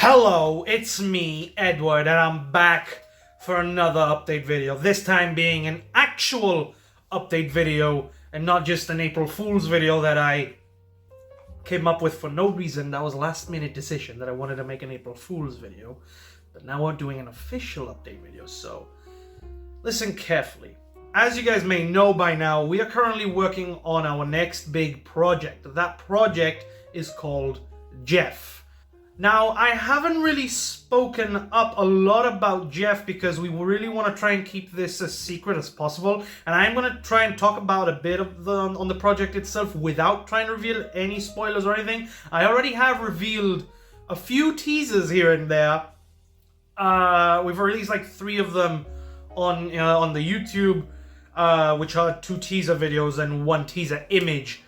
Hello, it's me, Edward, and I'm back for another update video. This time being an actual update video and not just an April Fool's video that I came up with for no reason. That was a last minute decision that I wanted to make an April Fool's video. But now we're doing an official update video, so listen carefully. As you guys may know by now, we are currently working on our next big project. That project is called Jeff. Now, I haven't really spoken up a lot about Jeff because we really want to try and keep this as secret as possible. And I'm going to try and talk about a bit of on the project itself without trying to reveal any spoilers or anything. I already have revealed a few teasers here and there. We've released like 3 of them on the YouTube, which are 2 teaser videos and 1 teaser image,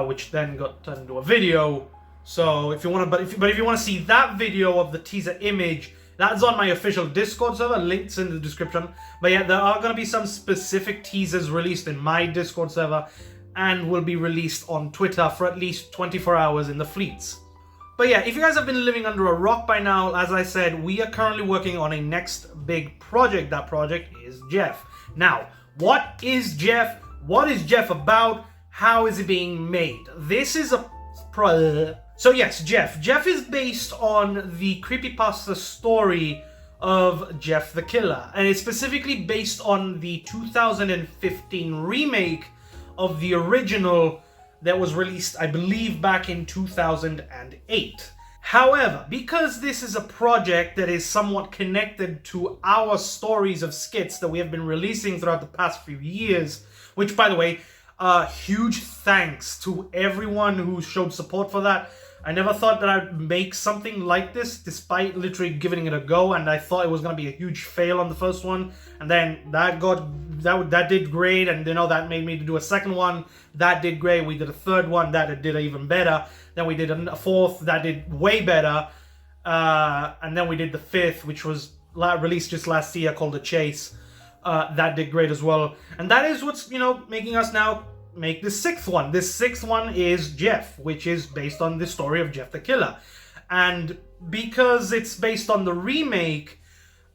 which then got turned into a video. So if you want to, if you want to see that video of the teaser image, that's on my official Discord server. Links in the description. But yeah, there are going to be some specific teasers released in my Discord server, and will be released on Twitter for at least 24 hours in the fleets. But yeah, if you guys have been living under a rock by now, as I said, we are currently working on a next big project. That project is Jeff. Now, what is Jeff? What is Jeff about? How is it being made? This is a So yes, Jeff. Jeff is based on the creepypasta story of Jeff the Killer, and it's specifically based on the 2015 remake of the original that was released, I believe, back in 2008. However, because this is a project that is somewhat connected to our stories of skits that we have been releasing throughout the past few years, which, by the way, huge thanks to everyone who showed support for that. I never thought that I'd make something like this, despite literally giving it a go, and I thought it was going to be a huge fail on the first one, and then that did great, and that made me do a second one. That did great. We did a third one that did even better. Then we did a fourth that did way better, and then we did the 5th, which was released just last year, called The Chase. That did great as well, and that is what's making us now make the 6th one. This 6th one is Jeff, which is based on the story of Jeff the Killer. And because it's based on the remake,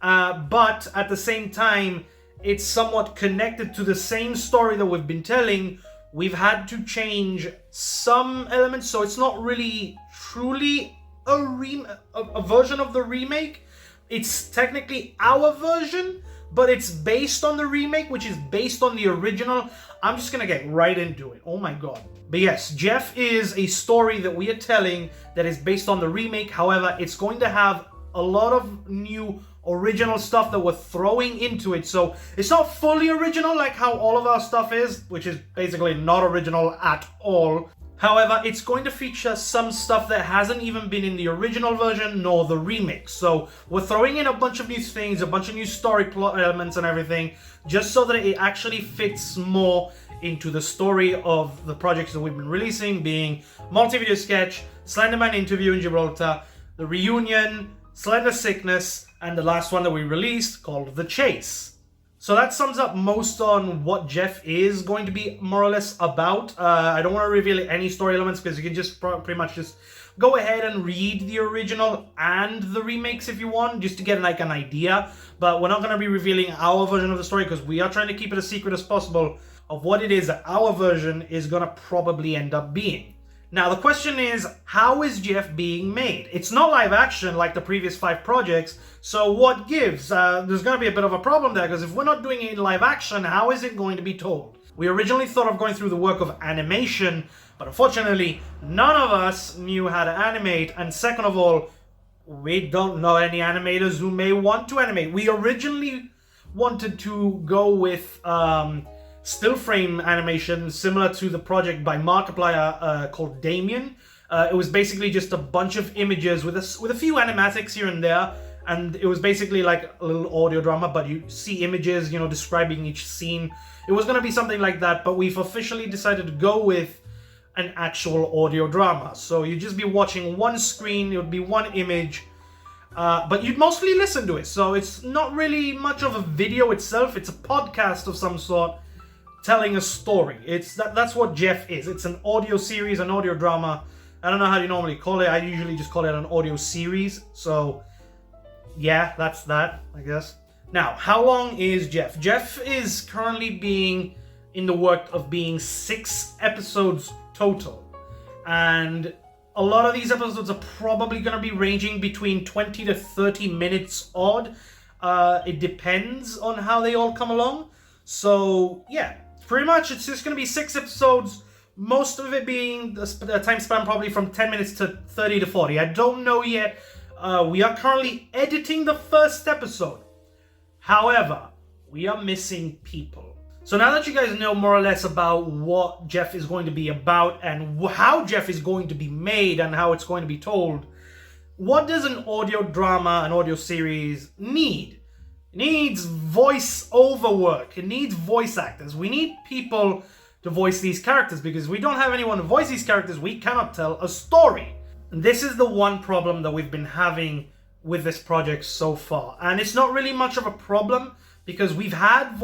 but at the same time, it's somewhat connected to the same story that we've been telling, we've had to change some elements, so it's not really truly a version of the remake. It's technically our version, but it's based on the remake, which is based on the original. I'm just gonna get right into it. Oh my god. But yes, Jeff is a story that we are telling that is based on the remake. However, it's going to have a lot of new original stuff that we're throwing into it. So it's not fully original like how all of our stuff is, which is basically not original at all. However, it's going to feature some stuff that hasn't even been in the original version nor the remake. So we're throwing in a bunch of new things, a bunch of new story plot elements and everything, just so that it actually fits more into the story of the projects that we've been releasing, being Multi-Video Sketch, Slenderman Interview in Gibraltar, The Reunion, Slender Sickness, and the last one that we released called The Chase. So that sums up most on what Jeff is going to be more or less about. I don't want to reveal any story elements because you can just pretty much just go ahead and read the original and the remakes if you want, just to get like an idea. But we're not going to be revealing our version of the story because we are trying to keep it as secret as possible of what it is that our version is going to probably end up being. Now, the question is, how is Jeff being made? It's not live action like the previous 5 projects, so what gives? There's going to be a bit of a problem there, because if we're not doing it in live action, how is it going to be told? We originally thought of going through the work of animation, but unfortunately, none of us knew how to animate, and second of all, we don't know any animators who may want to animate. We originally wanted to go with still frame animation similar to the project by Markiplier called Damien. It was basically just a bunch of images with a few animatics here and there, and it was basically like a little audio drama, but you see images, describing each scene. It was going to be something like that, but we've officially decided to go with an actual audio drama. So you'd just be watching one screen, it would be one image, but you'd mostly listen to it. So it's not really much of a video itself, it's a podcast of some sort, telling a story. That's what Jeff is. It's an audio series, an audio drama I don't know how you normally call it. I usually just call it an audio series. So yeah, that's that, I guess. Now, how long is Jeff? Jeff is currently being in the work of being 6 episodes total. And a lot of these episodes are probably going to be ranging between 20 to 30 minutes odd. It depends on how they all come along. So yeah, pretty much it's just going to be 6 episodes. Most of it being a time span probably from 10 minutes to 30 to 40. I don't know yet. We are currently editing the first episode. However, we are missing people. So now that you guys know more or less about what Jeff is going to be about and how Jeff is going to be made and how it's going to be told, what does an audio drama, an audio series need? It needs voice-over work. It needs voice actors. We need people to voice these characters, because if we don't have anyone to voice these characters, we cannot tell a story. And this is the one problem that we've been having with this project so far. And it's not really much of a problem, because we've had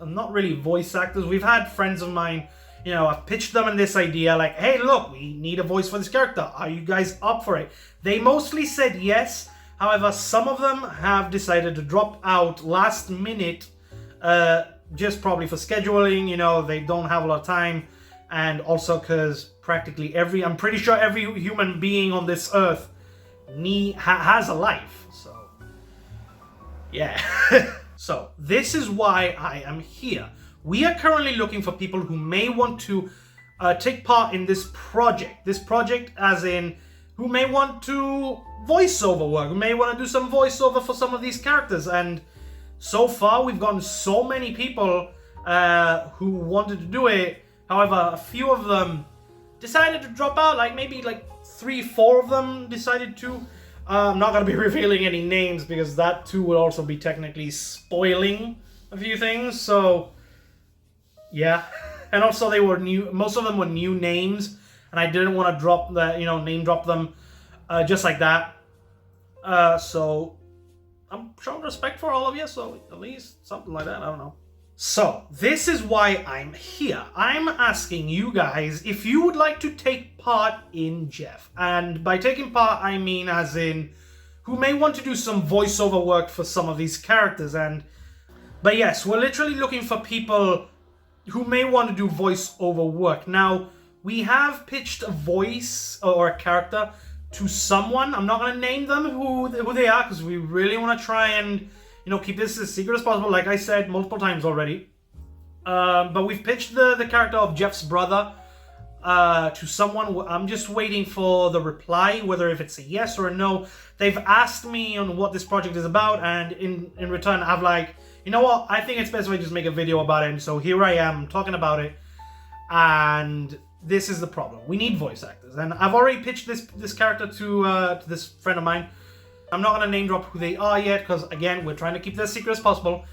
not really voice actors, we've had friends of mine, you know, I've pitched them in this idea, like, hey, look, we need a voice for this character. Are you guys up for it? They mostly said yes. However, some of them have decided to drop out last minute, just probably for scheduling, you know, they don't have a lot of time, and also because practically I'm pretty sure every human being on this earth has a life, so yeah. So this is why I am here. We are currently looking for people who may want to take part in this project. This project as in who may want to voiceover work, who may want to do some voiceover for some of these characters. And so far we've gotten so many people who wanted to do it. However, a few of them decided to drop out, like maybe like 3-4 of them decided to. I'm not going to be revealing any names because that too would also be technically spoiling a few things. So yeah, and also they were new. Most of them were new names, and I didn't want to drop that, name drop them just like that. So I'm showing respect for all of you. So at least something like that. I don't know. So this is why I'm here. I'm asking you guys if you would like to take part in Jeff. And by taking part, I mean as in who may want to do some voiceover work for some of these characters. But yes, we're literally looking for people who may want to do voiceover work. Now, we have pitched a voice or a character to someone. I'm not going to name them who they are because we really want to try and keep this as secret as possible, like I said multiple times already. But we've pitched the character of Jeff's brother to someone. I'm just waiting for the reply, whether if it's a yes or a no. They've asked me on what this project is about, and in return, I've like, you know what? I think it's best if I just make a video about it. And so here I am talking about it. And this is the problem. We need voice actors. And I've already pitched this character to this friend of mine. I'm not going to name drop who they are yet because, again, we're trying to keep this secret as possible.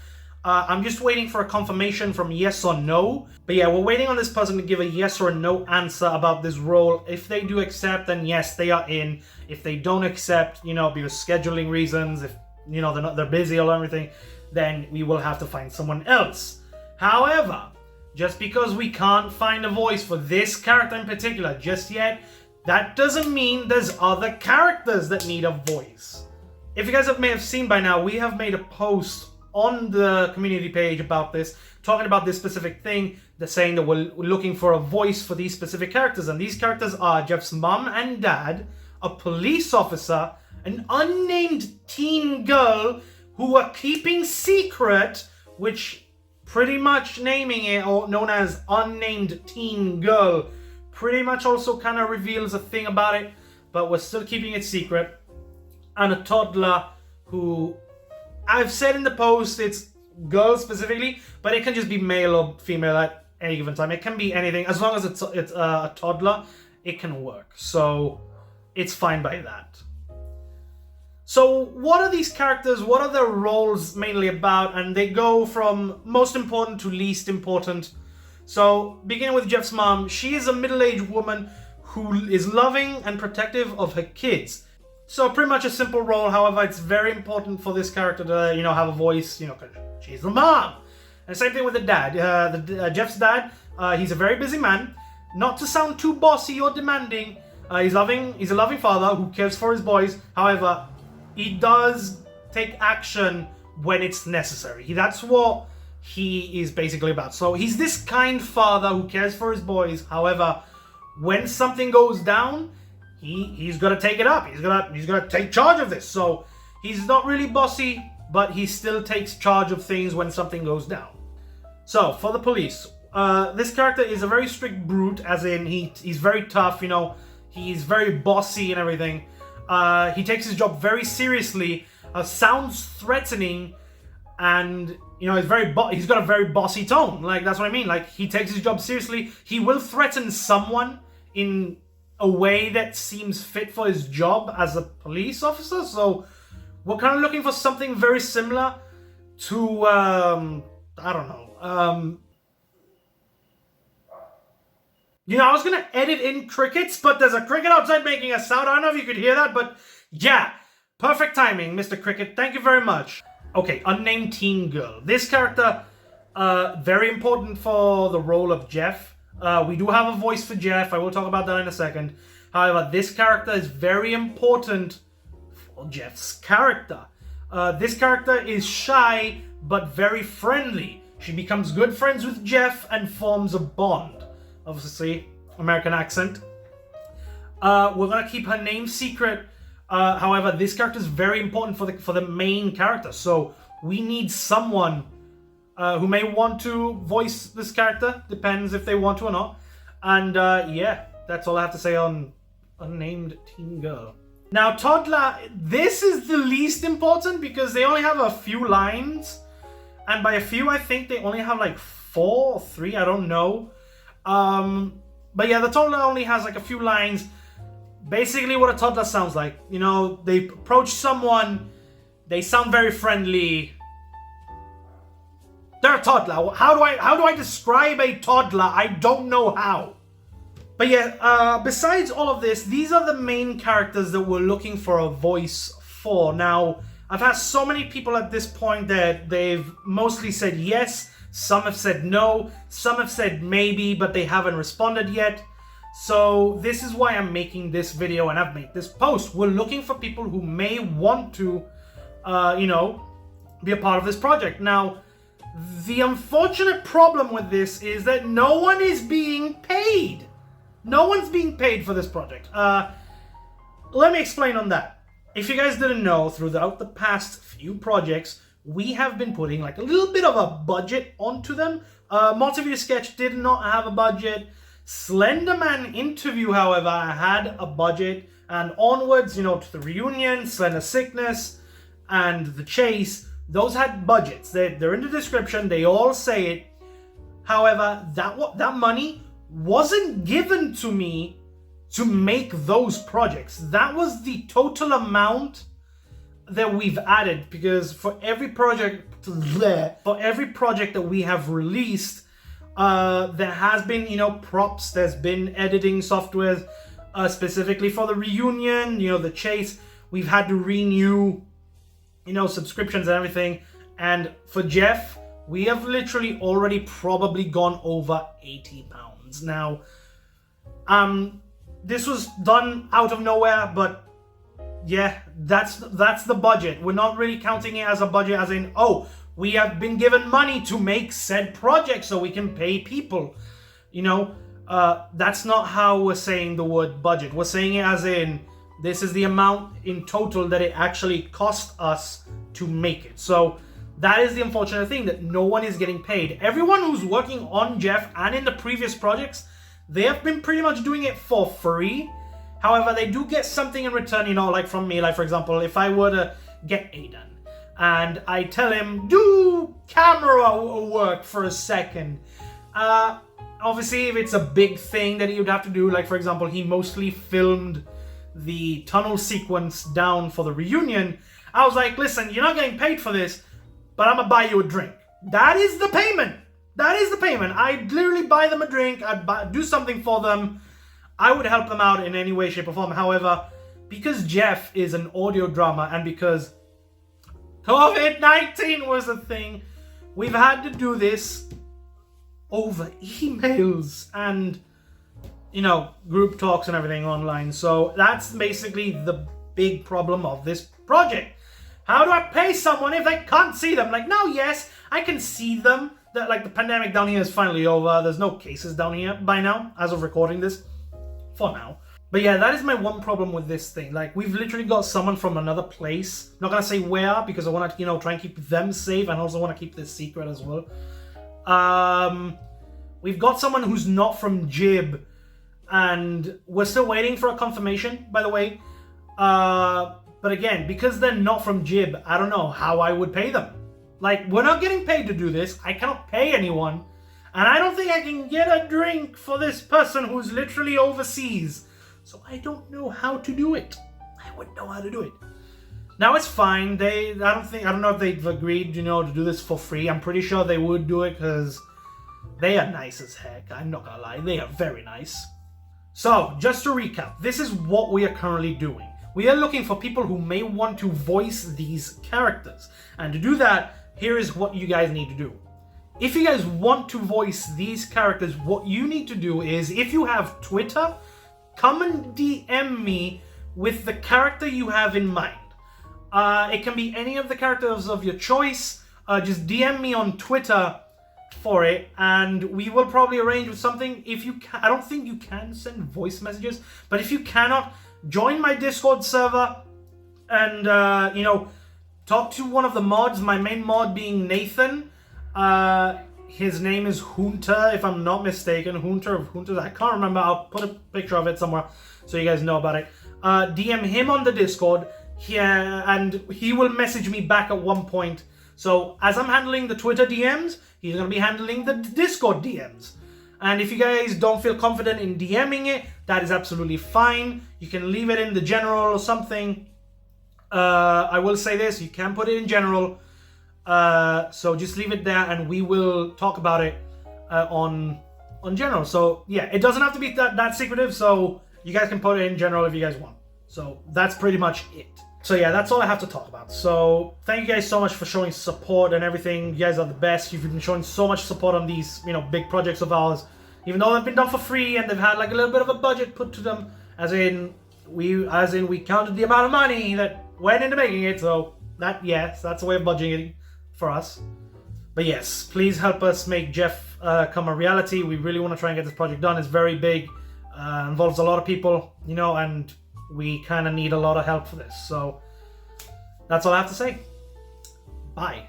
I'm just waiting for a confirmation from yes or no. But yeah, we're waiting on this person to give a yes or a no answer about this role. If they do accept, then yes, they are in. If they don't accept, because scheduling reasons, if, they're busy or everything, then we will have to find someone else. However, just because we can't find a voice for this character in particular just yet, that doesn't mean there's other characters that need a voice. If you guys may have seen by now, we have made a post on the community page about this, talking about this specific thing, saying that we're looking for a voice for these specific characters. And these characters are Jeff's mom and dad, a police officer, an unnamed teen girl who are keeping secret, which pretty much naming it or known as unnamed teen girl pretty much also kind of reveals a thing about it, but we're still keeping it secret. And a toddler who, I've said in the post, it's girl specifically, but it can just be male or female at any given time. It can be anything. As long as it's a toddler, it can work. So it's fine by that. So what are these characters? What are their roles mainly about? And they go from most important to least important. So, beginning with Jeff's mom, she is a middle-aged woman who is loving and protective of her kids. So, pretty much a simple role. However, it's very important for this character to, have a voice, because she's the mom. And same thing with the dad. Jeff's dad, he's a very busy man. Not to sound too bossy or demanding, He's a loving father who cares for his boys. However, he does take action when it's necessary. That's what he is basically about. So he's this kind father who cares for his boys. However, when something goes down, he's gonna take it up. He's gonna take charge of this. So he's not really bossy, but he still takes charge of things when something goes down. So for the police, this character is a very strict brute, as in he's very tough. You know, he's very bossy and everything. He takes his job very seriously. Sounds threatening, and you know he's got a very bossy tone. Like, that's what I mean. Like, he takes his job seriously. He will threaten someone in a way that seems fit for his job as a police officer. So we're kind of looking for something very similar to I don't know. You know, I was gonna edit in crickets, but there's a cricket outside making a sound. I don't know if you could hear that, but yeah. Perfect timing, Mr. Cricket. Thank you very much. Okay, unnamed teen girl. This character, very important for the role of Jeff. We do have a voice for Jeff. I will talk about that in a second. However, this character is very important for Jeff's character. This character is shy, but very friendly. She becomes good friends with Jeff and forms a bond. Obviously, American accent. We're gonna keep her name secret. However, this character is very important for the main character, so we need someone who may want to voice this character. Depends if they want to or not. And yeah, that's all I have to say on unnamed teen girl. Now, Toddler, this is the least important because they only have a few lines, and by a few, I think they only have like 4 or 3. I don't know. But yeah, the Toddler only has like a few lines. Basically what a toddler sounds like. You know, they approach someone, they sound very friendly. They're a toddler. How do I describe a toddler? I don't know how. But yeah, besides all of this, these are the main characters that we're looking for a voice for. Now, I've had so many people at this point that they've mostly said yes, some have said no, some have said maybe, but they haven't responded yet. So this is why I'm making this video and I've made this post. We're looking for people who may want to, you know, be a part of this project. Now, the unfortunate problem with this is that no one is being paid. No one's being paid for this project. Let me explain on that. If you guys didn't know, throughout the past few projects, we have been putting like a little bit of a budget onto them. Multiview Sketch did not have a budget. Slenderman Interview, however, had a budget, and onwards, you know, to the Reunion, Slender Sickness, and The Chase, those had budgets. They're in the description, they all say it. However, that money wasn't given to me to make those projects. That was the total amount that we've added, because for every project that we have released, there has been, you know, props, there's been editing software, specifically for the Reunion, you know, The Chase. We've had to renew, you know, subscriptions and everything. And for Jeff, we have literally already probably gone over £80. Now, this was done out of nowhere, but yeah, that's the budget. We're not really counting it as a budget as in, oh, we have been given money to make said project so we can pay people. You know, that's not how we're saying the word budget. We're saying it as in, this is the amount in total that it actually cost us to make it. So that is the unfortunate thing, that no one is getting paid. Everyone who's working on Jeff and in the previous projects, they have been pretty much doing it for free. However, they do get something in return, you know, like from me. Like, for example, if I were to get Aiden, and I tell him, do camera work for a second. Obviously, if it's a big thing that he would have to do, like for example, he mostly filmed the tunnel sequence down for the Reunion. I was like, listen, you're not getting paid for this, but I'm gonna buy you a drink. That is the payment. That is the payment. I'd literally buy them a drink. I'd do something for them. I would help them out in any way, shape, or form. However, because Jeff is an audio drama and because COVID-19 was a thing, we've had to do this over emails. And group talks and everything online. So that's basically the big problem of this project. How do I pay someone if I can't see them? Like, now, yes, I can see them. That, like, the pandemic down here is finally over. There's no cases down here by now, as of recording this. For now. But yeah, that is my one problem with this thing. Like, we've literally got someone from another place. I'm not gonna say where, because I want to, try and keep them safe, and also want to keep this secret as well. We've got someone who's not from Jib, and we're still waiting for a confirmation, by the way. But again, because they're not from Jib, I don't know how I would pay them. Like, we're not getting paid to do this. I cannot pay anyone. And I don't think I can get a drink for this person who's literally overseas. So I don't know how to do it. I wouldn't know how to do it. Now it's fine. I don't know if they've agreed, to do this for free. I'm pretty sure they would do it because they are nice as heck. I'm not gonna lie. They are very nice. So, just to recap, this is what we are currently doing. We are looking for people who may want to voice these characters. And to do that, here is what you guys need to do. If you guys want to voice these characters, what you need to do is, if you have Twitter, come and DM me with the character you have in mind. It can be any of the characters of your choice. Just DM me on Twitter for it, and we will probably arrange with something. If you I don't think you can send voice messages, but if you cannot, join my Discord server and talk to one of the mods. My main mod being Nathan. His name is Hunter, if I'm not mistaken. Hunter, I can't remember. I'll put a picture of it somewhere so you guys know about it. DM him on the Discord here, and he will message me back at one point. So as I'm handling the Twitter DMs, he's going to be handling the Discord DMs. And if you guys don't feel confident in DMing it, that is absolutely fine. You can leave it in the general or something. I will say this, you can put it in general. So just leave it there and we will talk about it on general. So yeah, it doesn't have to be that secretive, so you guys can put it in general if you guys want. So that's pretty much it. So yeah, that's all I have to talk about. So thank you guys so much for showing support and everything. You guys are the best. You've been showing so much support on these, big projects of ours. Even though they've been done for free and they've had like a little bit of a budget put to them, as in we counted the amount of money that went into making it. So that's a way of budgeting for us. But yes, please help us make Jeff come a reality. We really want to try and get this project done. It's very big, involves a lot of people, and we kind of need a lot of help for this. So that's all I have to say. Bye.